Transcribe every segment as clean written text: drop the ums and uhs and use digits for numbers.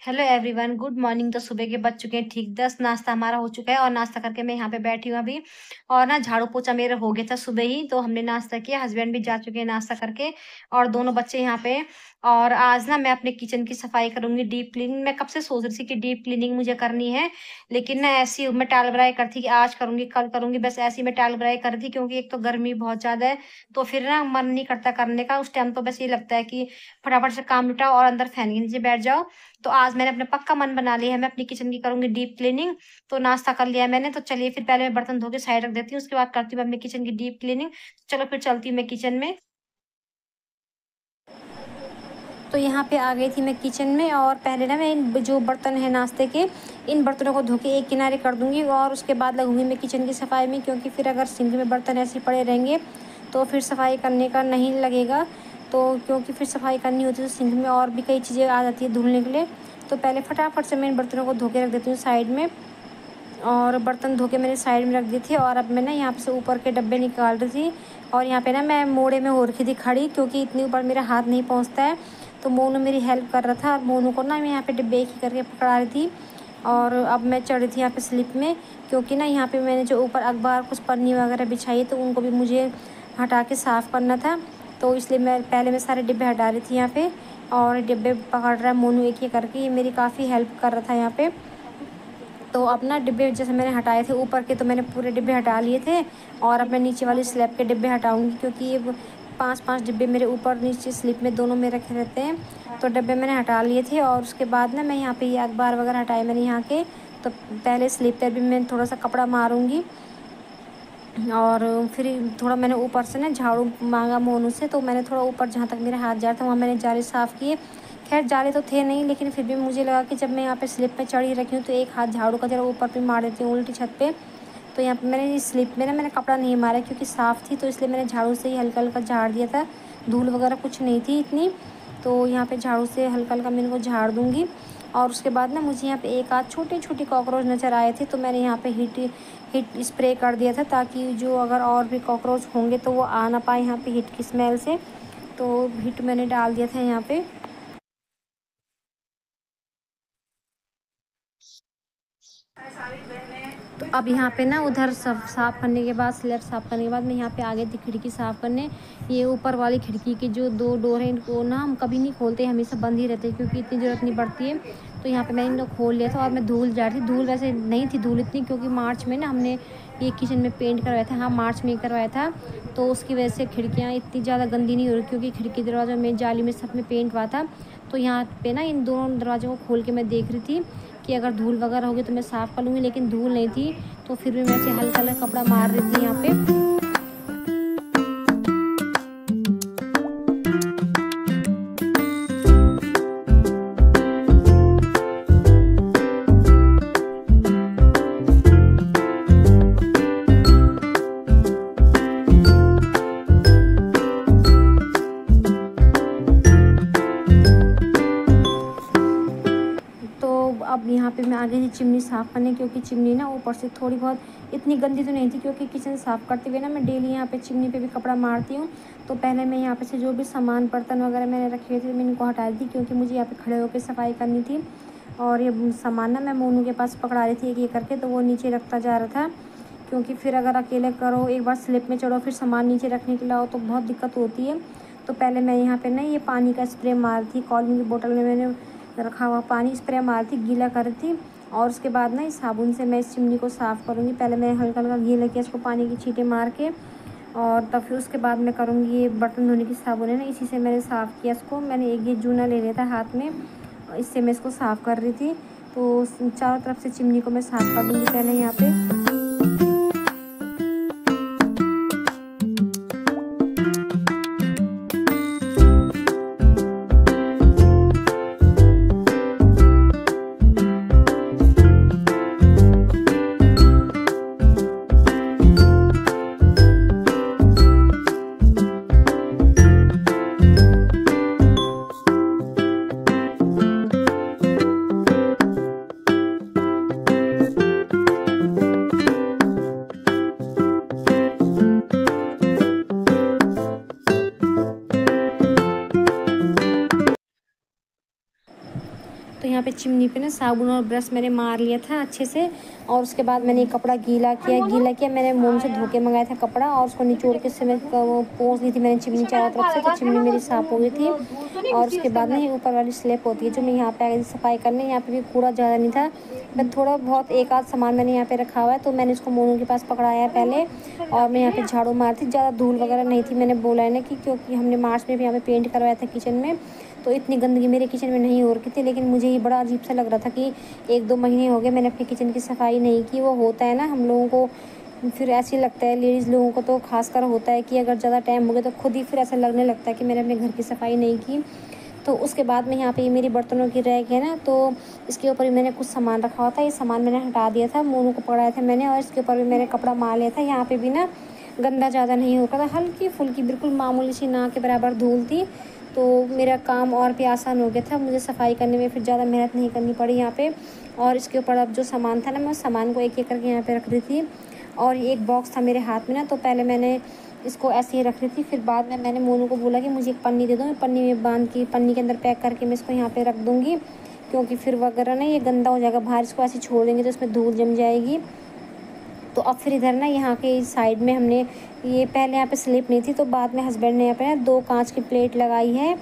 Hello everyone, good morning. तो सुबह के बज चुके हैं ठीक 10। नाश्ता हमारा हो चुका है और नाश्ता करके मैं यहाँ पे बैठी हूँ अभी। और ना झाड़ू पोछा मेरा हो गया था सुबह ही, तो हमने नाश्ता किया। हस्बैंड भी जा चुके हैं नाश्ता करके और दोनों बच्चे यहाँ पे हैं। और आज ना मैं अपने किचन की सफाई करूंगी, डीप क्लीनिंग। मैं कब से सोच रही थी कि डीप क्लीनिंग मुझे करनी है, लेकिन ना ऐसी मैं टाल बराई करती कि आज करूंगी कल करूंगी, बस ऐसी मैं टाल बराई कर थी। क्योंकि एक तो गर्मी बहुत ज्यादा है, तो फिर ना मन नहीं करता करने का उस टाइम। तो बस ये लगता है कि फटाफट से काम निपटाओ और अंदर फैन के नीचे बैठ जाओ। तो आज मैंने अपना पक्का मन बना लिया है, मैं अपनी किचन की करूंगी डीप क्लीनिंग। तो नाश्ता कर लिया है मैंने, तो चलिए फिर पहले मैं बर्तन धो के साइड रख देती हूँ, उसके बाद करती हूँ अपनी किचन की डीप क्लीनिंग। चलो फिर चलती हूँ मैं किचन में। तो यहाँ पे आ गई थी मैं किचन में, और पहले ना मैं इन जो बर्तन है नाश्ते के, इन बर्तनों को धो के एक किनारे कर दूंगी और उसके बाद लगूंगी मैं किचन की सफाई में। क्योंकि फिर अगर सिंक में बर्तन ऐसे ही पड़े रहेंगे तो फिर सफाई करने का नहीं लगेगा। तो क्योंकि फिर सफाई करनी होती है तो सिंक में और भी कई चीज़ें आ जाती है धुलने के लिए। तो पहले फटाफट से मैं इन बर्तनों को धो के रख देती हूँ साइड में। और बर्तन धो के मैंने साइड में रख दिए थे, और अब मैं ना यहाँ से ऊपर के डब्बे निकाल रही थी। और यहाँ पे ना मैं मोड़े में हो रखी थी खड़ी, क्योंकि इतनी ऊपर मेरा हाथ नहीं पहुँचता है। तो मोनू मेरी हेल्प कर रहा था, और मोनू को ना मैं यहाँ पे डिब्बे एक ही करके पकड़ा रही थी। और अब मैं चढ़ रही थी यहाँ पे स्लिप में, क्योंकि ना यहाँ पे मैंने जो ऊपर अखबार कुछ पन्नी वगैरह बिछाई है तो उनको भी मुझे हटा के साफ़ करना था। तो इसलिए मैं सारे डिब्बे हटा रही थी यहाँ पे। और डिब्बे पकड़ रहा है मोनू एक ही करके, ये मेरी काफ़ी हेल्प कर रहा था यहाँ पे। तो अब ना डिब्बे जैसे मैंने हटाए थे ऊपर के, तो मैंने पूरे डिब्बे हटा लिए थे। और अब मैं नीचे वाली स्लैब के डिब्बे हटाऊंगी, क्योंकि ये 5-5 डिब्बे मेरे ऊपर नीचे स्लिप में दोनों में रखे रहते हैं। तो डिब्बे मैंने हटा लिए थे, और उसके बाद ना मैं यहाँ पे ये अखबार वगैरह हटाए मैंने यहाँ के। तो पहले स्लिप पर भी मैं थोड़ा सा कपड़ा मारूंगी, और फिर थोड़ा मैंने ऊपर से ना झाड़ू मांगा मोनू से। तो मैंने थोड़ा ऊपर जहाँ तक मेरा हाथ जा रहा था वहाँ मैंने जाले साफ़ किए। खैर जाले तो थे नहीं, लेकिन फिर भी मुझे लगा कि जब मैं यहाँ पे स्लिप पे चढ़ी रखी हूँ तो एक हाथ झाड़ू का जरा ऊपर पे मार देती हूँ उल्टी छत पे। तो यहाँ पे मैंने इस स्लिप में ना मैंने कपड़ा नहीं मारा, क्योंकि साफ़ थी, तो इसलिए मैंने झाड़ू से ही हल्का हल्का झाड़ दिया था। धूल वगैरह कुछ नहीं थी इतनी। तो यहाँ पे झाड़ू से हल्का हल्का मैं इनको झाड़ दूँगी। और उसके बाद ना मुझे यहाँ पे एक आध छोटे छोटे कॉकरोच नज़र आए थे, तो मैंने यहाँ पे हीट स्प्रे कर दिया था, ताकि जो अगर और भी कॉकरोच होंगे तो वो आ ना पाए यहाँ पे हीट की स्मेल से। तो हीट मैंने डाल दिया था यहाँ पे। तो अब यहाँ पे ना उधर सब साफ़ करने के बाद, स्लैब साफ़ करने के बाद मैं यहाँ पे आ गई थी खिड़की साफ़ करने। ये ऊपर वाली खिड़की के जो 2 डोर हैं इनको ना हम कभी नहीं खोलते, हमेशा बंद ही रहते हैं, क्योंकि इतनी ज़रूरत नहीं पड़ती है। तो यहाँ पे मैंने इनको खोल लिया था, और मैं धूल जा रही थी। धूल वैसे नहीं थी धूल इतनी, क्योंकि मार्च में ना हमने ये किचन में पेंट करवाया था। हाँ, मार्च में ही करवाया था। तो उसकी वजह से खिड़कियाँ इतनी ज़्यादा गंदी नहीं हो रही, क्योंकि खिड़की दरवाज़ों में जाली में सब में पेंट हुआ था। तो यहाँ पे ना इन दोनों दरवाज़ों को खोल के मैं देख रही थी कि अगर धूल वगैरह होगी तो मैं साफ़ कर लूँगी, लेकिन धूल नहीं थी। तो फिर भी मैं ऐसे हल्का हल्का कपड़ा मार रही थी यहाँ पे। तो अब यहाँ पे मैं आ गई थी चिमनी साफ़ करने, क्योंकि चिमनी ना ऊपर से थोड़ी बहुत इतनी गंदी तो नहीं थी, क्योंकि किचन साफ़ करते हुए ना मैं डेली यहाँ पे चिमनी पे भी कपड़ा मारती हूँ। तो पहले मैं यहाँ पे से जो भी सामान बर्तन वगैरह मैंने रखे हुए थे मैं इनको हटा दी थी, क्योंकि मुझे यहाँ पे खड़े होकर सफाई करनी थी। और ये सामान ना मैं मोनू के पास पकड़ा रही थी एक एक करके, तो वो नीचे रखता जा रहा था। क्योंकि फिर अगर अकेले करो, एक बार स्लिप में चढ़ो, फिर सामान नीचे रखने के लिए आओ, तो बहुत दिक्कत होती है। तो पहले मैं यहाँ पे ना ये पानी का स्प्रे मार थी, कॉलिन की बोतल में मैंने रखा हुआ पानी स्प्रे मार थी, गीला कर रही थी। और उसके बाद ना इस साबुन से मैं इस चिमनी को साफ़ करूँगी। पहले मैं हल्का हल्का घी लेके इसको पानी की छींटे मार के, और तब फिर उसके बाद मैं करूँगी ये बर्तन धोने की साबुन है ना, इसी से मैंने साफ़ किया इसको। मैंने एक ये जूना ले लिया था हाथ में, इससे मैं इसको साफ़ कर रही थी। तो चारों तरफ से चिमनी को मैं साफ़ कर दूँगी पहले यहाँ पे। यहाँ पे चिमनी पे ना साबुन और ब्रश मैंने मार लिया था अच्छे से, और उसके बाद मैंने कपड़ा गीला किया। मैंने मोम से धो के मंगाया था कपड़ा, और उसको निचोड़ के उससे मैं पोंछ ली थी मैंने चिमनी चारों तरफ से, तो चिमनी मेरी साफ़ हो गई थी। और उसके बाद ना ये ऊपर वाली स्लैब होती है जो मैं यहाँ पे आ गई सफाई करने। यहाँ पे भी कूड़ा ज़्यादा नहीं था, मैं थोड़ा बहुत एक आध सामान मैंने यहाँ पे रखा हुआ है, तो मैंने इसको मोनू के पास पकड़ाया पहले, और मैं यहाँ पे झाड़ू मारती। ज़्यादा धूल वगैरह नहीं थी, मैंने बोला है ना कि क्योंकि हमने मार्च में भी यहाँ पे पेंट करवाया था किचन में, तो इतनी गंदगी मेरे किचन में नहीं हो रखी थी। लेकिन मुझे ये बड़ा अजीब सा लग रहा था कि 1-2 महीने हो गए मैंने अपनी किचन की सफाई नहीं की। वो होता है ना हम लोगों को, फिर ऐसे ही लगता है, लेडीज़ लोगों को तो खासकर होता है कि अगर ज़्यादा टाइम हो गया तो खुद ही फिर ऐसा लगने लगता है कि मैंने अपने घर की सफाई नहीं की। तो उसके बाद में यहाँ पे ये मेरी बर्तनों की रैक है ना, तो इसके ऊपर भी मैंने कुछ सामान रखा हुआ था, ये सामान मैंने हटा दिया था, मोनू को पकड़ाया था मैंने, और इसके ऊपर भी मैंने कपड़ा मार लिया था। यहाँ पे भी ना गंदा ज़्यादा नहीं हो रहा था, हल्की फुल्की बिल्कुल मामूली सी ना के बराबर धूल थी, तो मेरा काम और भी आसान हो गया था, मुझे सफाई करने में फिर ज़्यादा मेहनत नहीं करनी पड़ी यहाँ पे। और इसके ऊपर अब जो सामान था ना, मैं उस सामान को एक एक करके यहाँ पे रख रही थी। और ये एक बॉक्स था मेरे हाथ में ना, तो पहले मैंने इसको ऐसे ही रख रही थी, फिर बाद में मैंने मोनू को बोला कि मुझे एक पन्नी दे दो, मैं पन्नी में बांध के पन्नी के अंदर पैक करके मैं इसको यहाँ पे रख दूँगी, क्योंकि फिर वगैरह ना ये गंदा हो जाएगा, बाहर इसको ऐसे छोड़ देंगे तो इसमें धूल जम जाएगी। तो अब फिर इधर ना यहाँ के साइड में हमने ये पहले यहाँ पे स्लिप नहीं थी, तो बाद में हस्बैंड ने यहाँ पे ना 2 कांच की प्लेट लगाई है,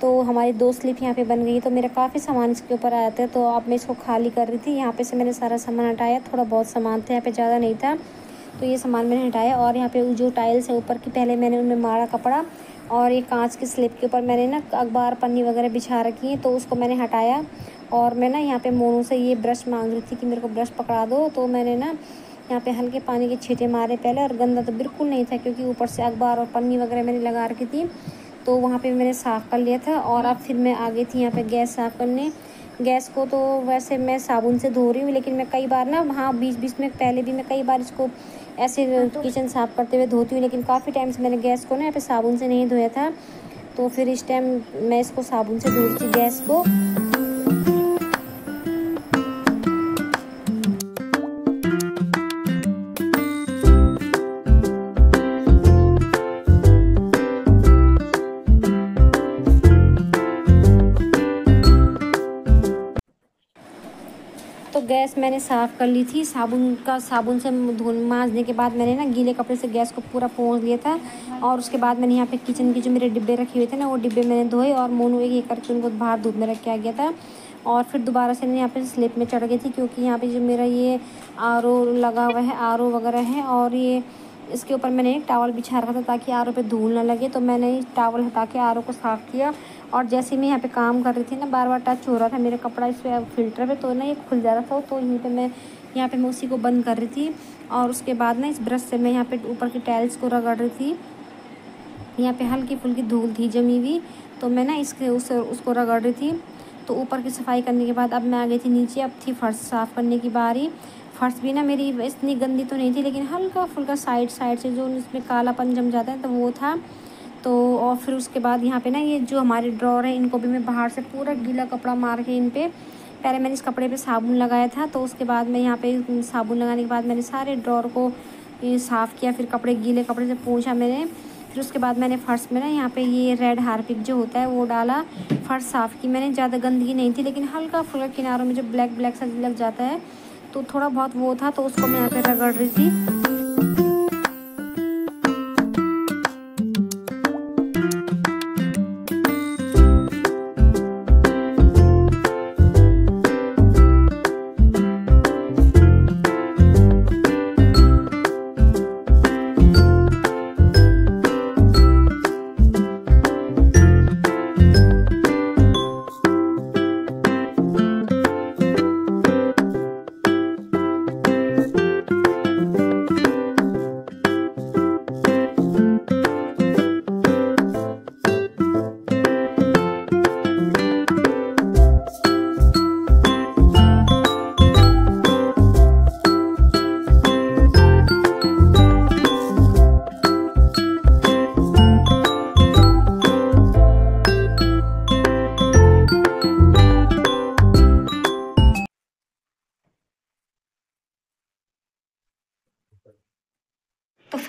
तो हमारी 2 स्लिप यहाँ पे बन गई। तो मेरा काफ़ी सामान इसके ऊपर आया था, तो अब मैं इसको खाली कर रही थी। यहाँ पे से मैंने सारा सामान हटाया, थोड़ा बहुत सामान था यहाँ पे, ज़्यादा नहीं था, तो ये सामान मैंने हटाया। और यहाँ पे जो टाइल्स है ऊपर की, पहले मैंने उनमें मारा कपड़ा, और ये कांच की स्लिप के ऊपर मैंने ना अखबार पन्नी वगैरह बिछा रखी है, तो उसको मैंने हटाया। और मैं ना यहाँ पे मोनू से ये ब्रश मांग रही थी कि मेरे को ब्रश पकड़ा दो, तो मैंने ना यहाँ पे हल्के पानी के छींटे मारे पहले, और गंदा तो बिल्कुल नहीं था क्योंकि ऊपर से अखबार और पन्नी वगैरह मैंने लगा रखी थी, तो वहाँ पे मैंने साफ़ कर लिया था। और अब फिर मैं आ गई थी यहाँ पे गैस साफ़ करने। गैस को तो वैसे मैं साबुन से धो रही हूँ, लेकिन मैं कई बार ना हाँ बीच में पहले भी मैं कई बार इसको ऐसे किचन साफ़ करते हुए धोती हूँ, लेकिन काफ़ी टाइम से मैंने गैस को ना यहाँ पे साबुन से नहीं धोया था, तो फिर इस टाइम मैं इसको साबुन से धो रही थी गैस को। तो गैस मैंने साफ़ कर ली थी, साबुन से मांजने के बाद मैंने ना गीले कपड़े से गैस को पूरा पोंछ लिया था। और उसके बाद मैंने यहाँ पे किचन के जो मेरे डिब्बे रखे हुए थे ना, वो डिब्बे मैंने धोए, और मोनू एक करके उनको बाहर धूप में रख के आ गया था। और फिर दोबारा से मैं यहाँ पे स्लिप में चढ़ गई थी, क्योंकि यहाँ पे जो मेरा ये आरओ लगा हुआ है, आरओ वगैरह है, और ये इसके ऊपर मैंने एक टॉवल बिछा रखा था ताकि आरओ पे धूल ना लगे। तो मैंने टॉवल हटा के आरओ को साफ़ किया, और जैसे मैं यहाँ पे काम कर रही थी ना, बार बार टच हो रहा था मेरा कपड़ा इस पे फिल्टर पे, तो ना ये खुल जा रहा था, तो यहीं पे मैं उसी को बंद कर रही थी। और उसके बाद ना इस ब्रश से मैं यहाँ पे ऊपर की टाइल्स को रगड़ रही थी। यहाँ पे हल्की फुल्की धूल थी जमी हुई, तो मैं ना उसको रगड़ रही थी। तो ऊपर की सफाई करने के बाद अब मैं आ गई थी नीचे, अब थी फर्श साफ़ करने की बारी। फर्श भी ना मेरी इतनी गंदी तो नहीं थी, लेकिन हल्का फुल्का साइड से जो इसमें कालापन जम जाता है तो वो था। तो और फिर उसके बाद यहाँ पे ना ये जो हमारे ड्रॉर है, इनको भी मैं बाहर से पूरा गीला कपड़ा मार के इन पे, पहले मैंने इस कपड़े पे साबुन लगाया था, तो उसके बाद मैं यहाँ पे साबुन लगाने के बाद मैंने सारे ड्रॉर को साफ़ किया, फिर गीले कपड़े से पोंछा मैंने। फिर उसके बाद मैंने फ़र्श में ना यहाँ पे ये रेड हार्पिक जो होता है वो डाला, फ़र्श साफ़ की मैंने। ज़्यादा गंदगी नहीं थी, लेकिन हल्का फुल्का किनारों में जो ब्लैक सा लग जाता है, तो थोड़ा बहुत वो था, तो उसको मैं यहाँ पे रगड़ रही थी।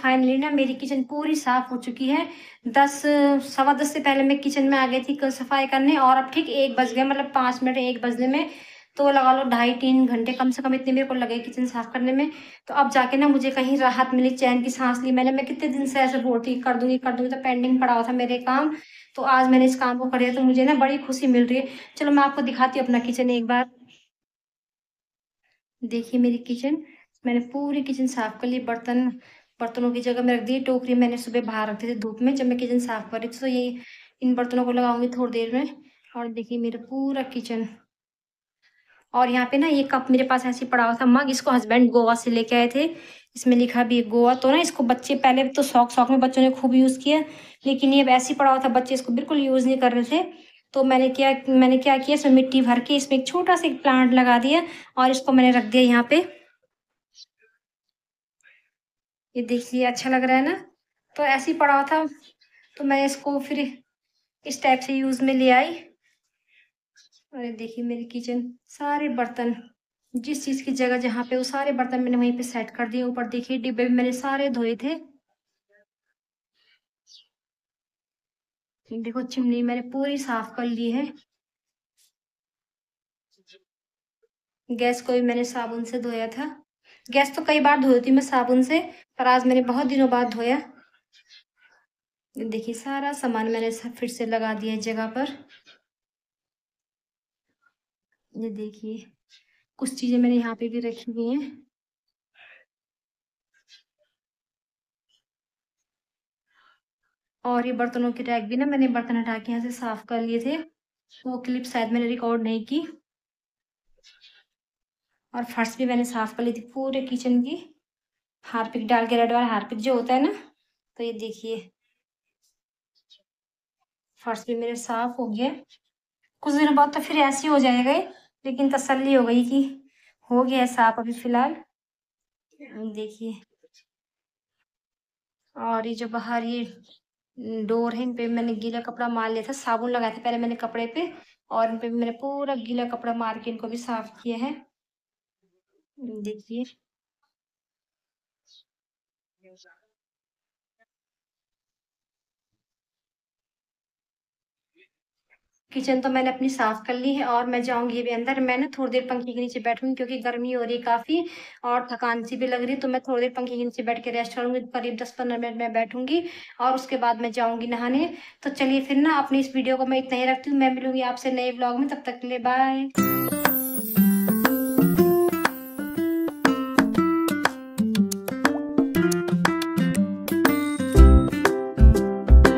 फाइनली ना मेरी किचन पूरी साफ हो चुकी है। 10 सवा 10 से पहले मैं किचन में आ गई थी सफाई करने, और अब ठीक 1 बज गया, मतलब 5 मिनट 1 बजने में। तो लगा लो 2.5-3 घंटे कम से कम इतने मेरे को लगे किचन साफ करने में। तो अब जाके ना मुझे कहीं राहत मिली, चैन की सांस ली मैंने। मैं कितने दिन से ऐसे बोलती कर दूंगी कर दूंगी, तो पेंडिंग पड़ा हुआ था मेरे काम। तो आज मैंने इस काम को कर दिया, तो मुझे ना बड़ी खुशी मिल रही है। चलो मैं आपको दिखाती हूँ अपना किचन एक बार। देखिए मेरी किचन, मैंने पूरी किचन साफ कर ली। बर्तनों की जगह में रख दी। टोकरी मैंने सुबह बाहर रख दी थी धूप में जब मैं किचन साफ कर रही थी। तो ये इन बर्तनों को लगाऊंगी थोड़ी देर में। और देखिए मेरा पूरा किचन। और यहाँ पे ना ये कप मेरे पास ऐसे ही पड़ा हुआ था, मग, इसको हस्बैंड गोवा से लेके आए थे। इसमें लिखा भी है गोवा। तो ना इसको बच्चे पहले तो शौक शौक में बच्चों ने खूब यूज़ किया, लेकिन ये वैसे ही पड़ा हुआ था, बच्चे इसको बिल्कुल यूज़ नहीं कर रहे थे। तो मैंने क्या किया, इसमें मिट्टी भर के इसमें एक छोटा सा एक प्लांट लगा दिया, और इसको मैंने रख दिया यहाँ पे। ये देखिए अच्छा लग रहा है ना। तो ऐसे ही पड़ा हुआ था, तो मैं इसको फिर इस टाइप से यूज़ में ले आई। और ये देखिए मेरी किचन, सारे बर्तन जिस चीज़ की जगह जहाँ पे, वो सारे बर्तन मैंने वहीं पे सेट कर दिए। ऊपर देखिए डिब्बे भी मैंने सारे धोए थे। देखो चिमनी मैंने पूरी साफ कर ली है। गैस को भी मैंने साबुन से धोया था। गैस तो कई बार धोती मैं साबुन से, पर आज मैंने बहुत दिनों बाद धोया। देखिए सारा सामान मैंने सब फिर से लगा दिया है जगह पर। ये देखिए कुछ चीजें मैंने यहाँ पे भी रखी हुई हैं। और ये बर्तनों की रैक भी ना मैंने बर्तन हटा के यहाँ से साफ कर लिए थे। वो क्लिप शायद मैंने रिकॉर्ड नहीं की। और फर्श भी मैंने साफ कर ली थी पूरे किचन की, हार्पिक डाल के, रेड वाला हार्पिक जो होता है ना। तो ये देखिए फर्श भी मेरे साफ हो गया। कुछ दिनों बाद तो फिर ऐसे ही हो जाएगा ये, लेकिन तसल्ली हो गई कि हो गया है साफ अभी फिलहाल। देखिए, और ये जो बाहर ये डोर है, इन पे मैंने गीला कपड़ा मार लिया था, साबुन लगाया था पहले मैंने कपड़े पे, और इन पे भी मैंने पूरा गीला कपड़ा मार के इनको भी साफ किया है। देखिए किचन तो मैंने अपनी साफ कर ली है, और मैं जाऊंगी अभी अंदर। मैं ना थोड़ी देर पंखे के नीचे बैठूंगी क्योंकि गर्मी हो रही है काफी, और थकान सी भी लग रही है। तो मैं थोड़ी देर पंखे के नीचे बैठ के रेस्ट करूंगी, करीब 10-15 मिनट में बैठूंगी, और उसके बाद मैं जाऊंगी नहाने। तो चलिए फिर ना अपनी इस वीडियो को मैं इतना ही रखती हूँ। मैं मिलूंगी आपसे नए ब्लॉग में, तब तक के लिए बाय।